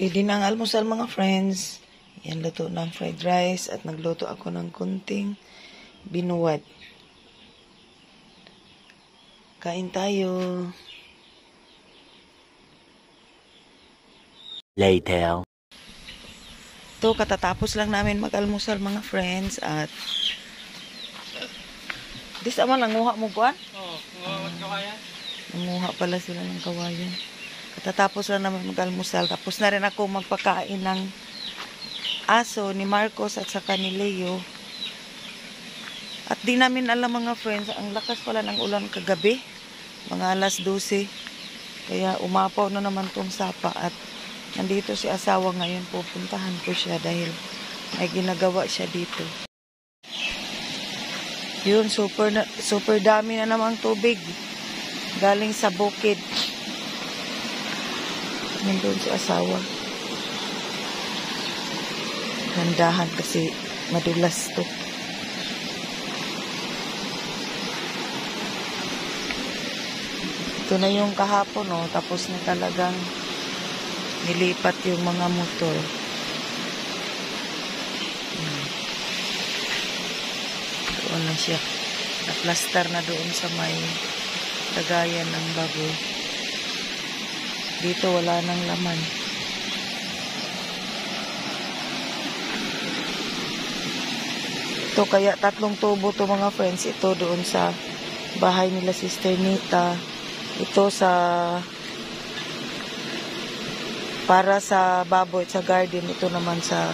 Ready na ang almusal mga friends. Yan, luto ng fried rice at nagluto ako ng kunting binuwad. Kain tayo. Later. Ito, katatapos lang namin mag-almusal mga friends at dis naman, nanguha mo buwan? Oo, kawayan. Nanguha pala sila ng kawayan. Katatapos lang namin mag-almusal. Tapos na rin ako magpakain ng aso ni Marcos at saka ni Leo. At di namin alam mga friends, ang lakas pala ng ulan kagabi. Mga alas 12. Kaya umapaw na naman tong sapa at nandito si asawa ngayon. Pupuntahan ko siya dahil may ginagawa siya dito. Yun, super dami na namang tubig. Galing sa bukid. Nandun si asawa. Handahan kasi madulas to. Ito na yung kahapon, oh. Tapos na talagang nilipat yung mga motor. Doon na siya. Naplastar na doon sa may lagayan ng baboy. Dito wala nang laman. Ito kaya 3 tubo to mga friends. Ito doon sa bahay nila Sister Nita. Ito sa para sa baboy sa garden. Ito naman sa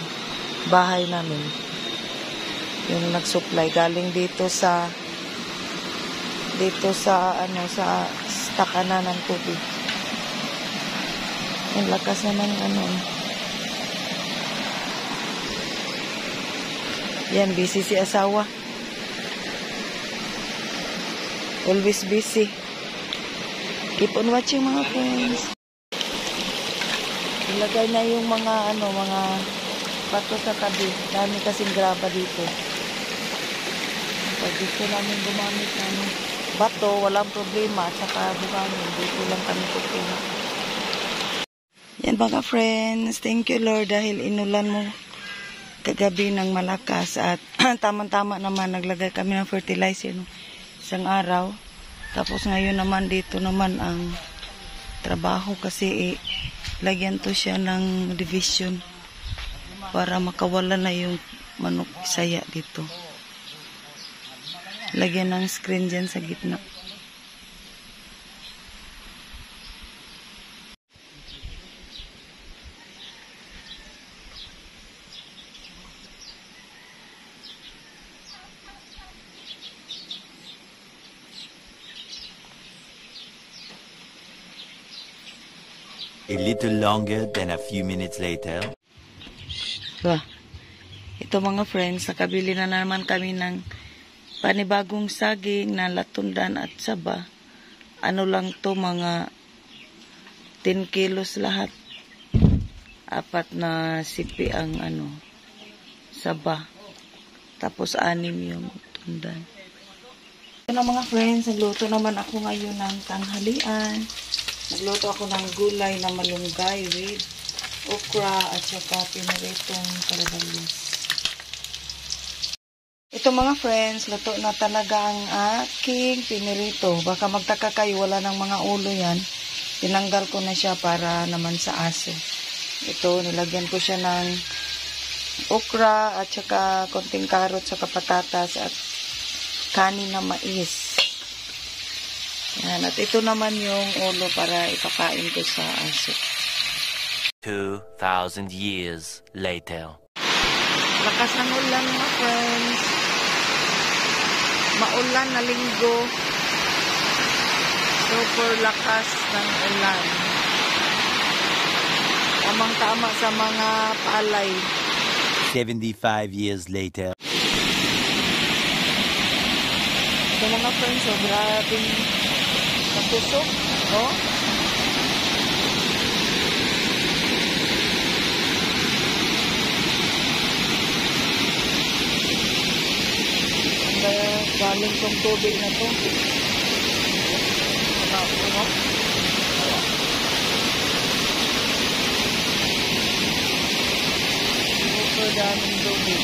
bahay namin. Yung nag-supply galing dito sa ano sa stakana ng tubig. Ang lakas naman ano. Yan, busy si asawa. Always busy. Keep on watching mga friends. Ilagay na yung mga mga bato sa tabi. Dami kasing graba dito. Pag gusto namin gumamit ng bato, walang problema. At saka buhangin. Dito lang kami kukuha. Yan mga friends, thank you Lord dahil inulan mo kagabi ng malakas at tamang-tama naman naglagay kami ng fertilizer isang araw. Tapos ngayon naman dito naman ang trabaho kasi lagyan to siya ng division para makawala na yung manok saya dito. Lagyan ng screen dyan sa gitna. A little longer than a few minutes later. Bah, ito mga friends, nakabili na naman kami ng panibagong saging na latundan at saba. Ano lang to, mga 10 kilos lahat. 4 na sipi ang saba. Tapos 6 yung tundan. Ito na mga friends, nagluto naman ako ngayon ng tanghalian. Nagluto ako ng gulay na malunggay with okra at saka pinaritong kalabalyas. Ito mga friends, luto na talaga ang aking pinirito. Baka magtaka kayo, wala ng mga ulo yan. Tinanggal ko na siya para naman sa aso. Ito, nilagyan ko siya ng okra at saka konting karot, saka patatas at kanin na mais. Yan, at ito naman yung ulo para ipakain ko sa aso. 2,000 years later. Lakas ng ulan mga friends. Maulan na linggo. Super lakas ng ulan. Tamang-tama sa mga palay. 75 years later. Ito mga friends, so grabing natusok. Oh. Galing tong tubig na to. daming tubig.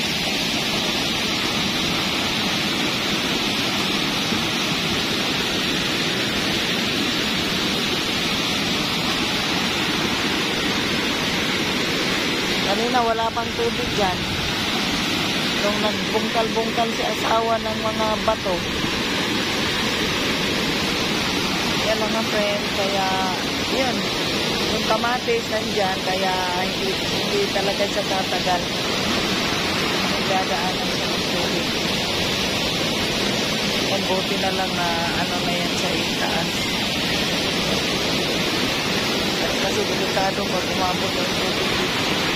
Kanina wala pang tubig dyan. Nung nagbungkal-bungkal si asawa ng mga bato. Yan mga friend, kaya yun. Yung kamatis nandyan, kaya hindi talaga siya tatagal. Nagdadaanan siya ng tubig. Yan, buti na lang na ano na yan sa itaas. Kasi delikado pag umabot ng tubig dito.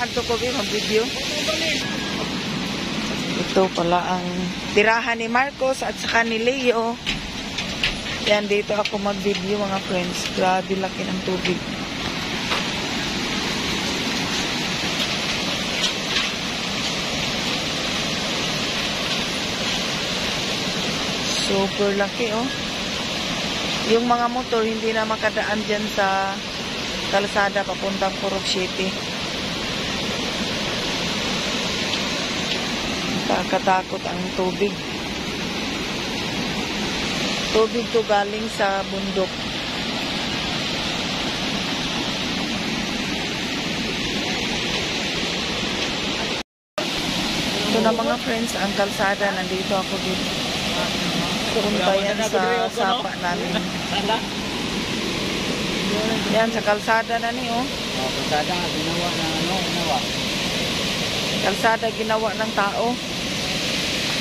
Adto ko bi mag-video. Ito pala ang tirahan ni Marcos at saka ni Leo. Yan, dito ako mag-video mga friends. Grabe laki ng tubig. Super laki oh. Yung mga motor hindi na makadaan dyan sa kalsada papuntang Purok City. Nakakatakot ang tubig. Tubig to galing sa bundok. Ito na mga friends, ang kalsada. Nandito ako din. Punta yan sa sapa namin. Yan, sa kalsada na ni, oh. Kalsada nga, ginawa na ginawa. Kalsada ginawa ng tao.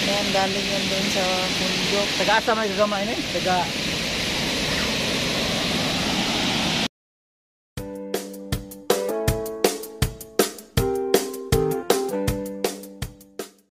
Yan, galing yan doon sa bundok. Taga-asa may gagama ini? Taga